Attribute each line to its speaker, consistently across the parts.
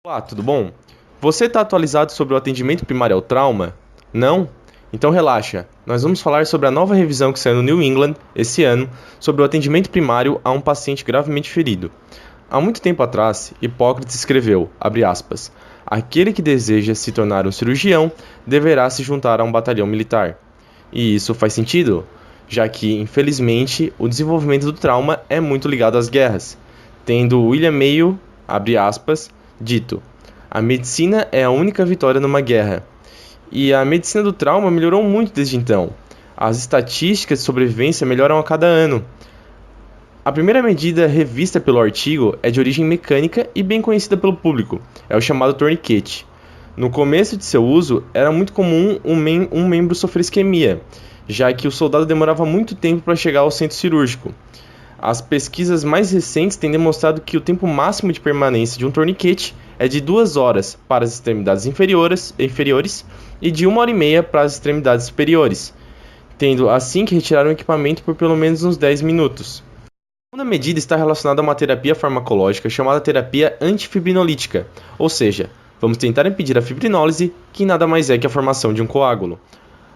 Speaker 1: Olá, tudo bom? Você está atualizado sobre o atendimento primário ao trauma? Não? Então relaxa, nós vamos falar sobre a nova revisão que saiu no New England esse ano sobre o atendimento primário a um paciente gravemente ferido. Há muito tempo atrás, Hipócrates escreveu, abre aspas, aquele que deseja se tornar um cirurgião deverá se juntar a um batalhão militar. E isso faz sentido, já que, infelizmente, o desenvolvimento do trauma é muito ligado às guerras, tendo William Mayo, abre aspas, dito: a medicina é a única vitória numa guerra. E a medicina do trauma melhorou muito desde então. As estatísticas de sobrevivência melhoram a cada ano. A primeira medida revista pelo artigo é de origem mecânica e bem conhecida pelo público. É o chamado torniquete. No começo de seu uso, era muito comum um membro sofrer isquemia, já que o soldado demorava muito tempo para chegar ao centro cirúrgico. As pesquisas mais recentes têm demonstrado que o tempo máximo de permanência de um torniquete é de 2 horas para as extremidades inferiores e de 1 hora e meia para as extremidades superiores, tendo assim que retirar o equipamento por pelo menos uns 10 minutos. A segunda medida está relacionada a uma terapia farmacológica chamada terapia antifibrinolítica, ou seja, vamos tentar impedir a fibrinólise, que nada mais é que a formação de um coágulo.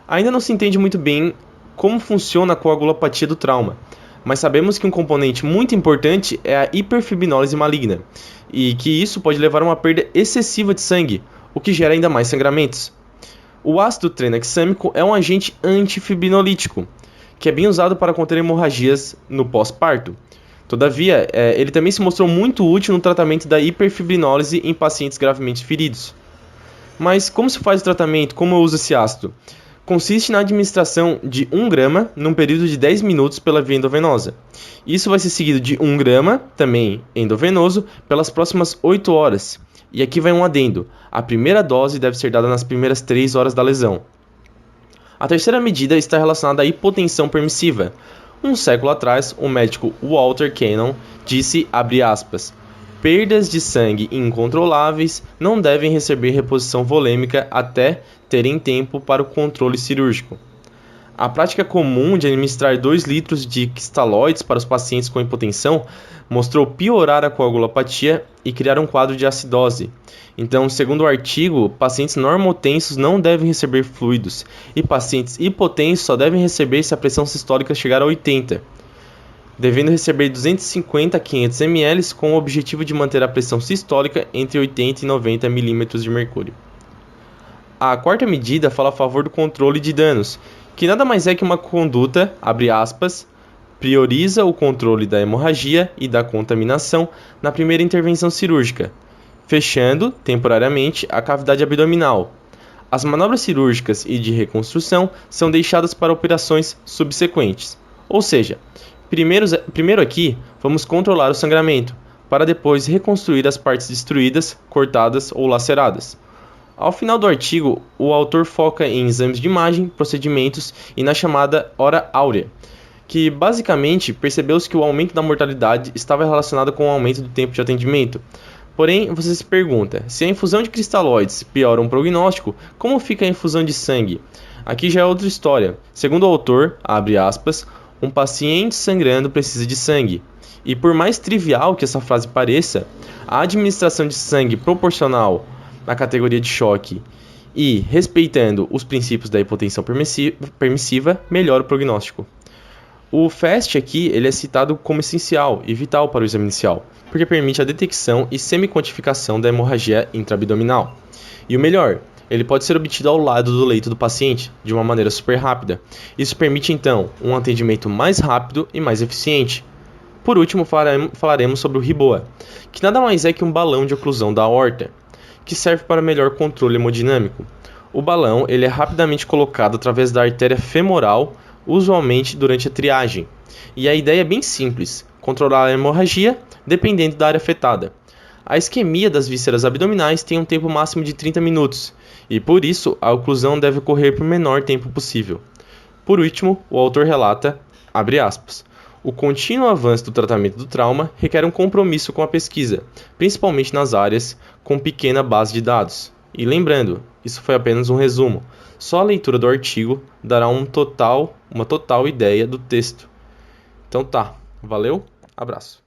Speaker 1: Ainda não se entende muito bem como funciona a coagulopatia do trauma, mas sabemos que um componente muito importante é a hiperfibrinólise maligna, e que isso pode levar a uma perda excessiva de sangue, o que gera ainda mais sangramentos. O ácido tranexâmico é um agente antifibrinolítico, que é bem usado para conter hemorragias no pós-parto. Todavia, ele também se mostrou muito útil no tratamento da hiperfibrinólise em pacientes gravemente feridos. Mas como se faz o tratamento? Como eu uso esse ácido? Consiste na administração de 1 grama num período de 10 minutos pela via endovenosa. Isso vai ser seguido de 1 grama, também endovenoso, pelas próximas 8 horas. E aqui vai um adendo: a primeira dose deve ser dada nas primeiras 3 horas da lesão. A terceira medida está relacionada à hipotensão permissiva. Um século atrás, o médico Walter Cannon disse, abre aspas, perdas de sangue incontroláveis não devem receber reposição volêmica até terem tempo para o controle cirúrgico. A prática comum de administrar 2 litros de cristalóides para os pacientes com hipotensão mostrou piorar a coagulopatia e criar um quadro de acidose. Então, segundo o artigo, pacientes normotensos não devem receber fluidos e pacientes hipotensos só devem receber se a pressão sistólica chegar a 80, devendo receber 250 a 500 ml com o objetivo de manter a pressão sistólica entre 80 e 90 mm de mercúrio. A quarta medida fala a favor do controle de danos, que nada mais é que uma conduta, abre aspas, prioriza o controle da hemorragia e da contaminação na primeira intervenção cirúrgica, fechando, temporariamente, a cavidade abdominal. As manobras cirúrgicas e de reconstrução são deixadas para operações subsequentes. Ou seja, primeiro aqui, vamos controlar o sangramento, para depois reconstruir as partes destruídas, cortadas ou laceradas. Ao final do artigo, o autor foca em exames de imagem, procedimentos e na chamada hora áurea, que basicamente percebeu-se que o aumento da mortalidade estava relacionado com o aumento do tempo de atendimento. Porém, você se pergunta, se a infusão de cristalóides piora um prognóstico, como fica a infusão de sangue? Aqui já é outra história. Segundo o autor, abre aspas, um paciente sangrando precisa de sangue. E por mais trivial que essa frase pareça, a administração de sangue proporcional na categoria de choque e respeitando os princípios da hipotensão permissiva melhora o prognóstico. O FAST aqui ele é citado como essencial e vital para o exame inicial, porque permite a detecção e semi-quantificação da hemorragia intraabdominal. E o melhor, ele pode ser obtido ao lado do leito do paciente, de uma maneira super rápida. Isso permite então um atendimento mais rápido e mais eficiente. Por último, falaremos sobre o Riboa, que nada mais é que um balão de oclusão da aorta, que serve para melhor controle hemodinâmico. O balão ele é rapidamente colocado através da artéria femoral, usualmente durante a triagem. E a ideia é bem simples, controlar a hemorragia dependendo da área afetada. A isquemia das vísceras abdominais tem um tempo máximo de 30 minutos, e por isso a oclusão deve ocorrer por menor tempo possível. Por último, o autor relata, abre aspas, o contínuo avanço do tratamento do trauma requer um compromisso com a pesquisa, principalmente nas áreas com pequena base de dados. E lembrando, isso foi apenas um resumo. Só a leitura do artigo dará uma total ideia do texto. Então tá, valeu, abraço.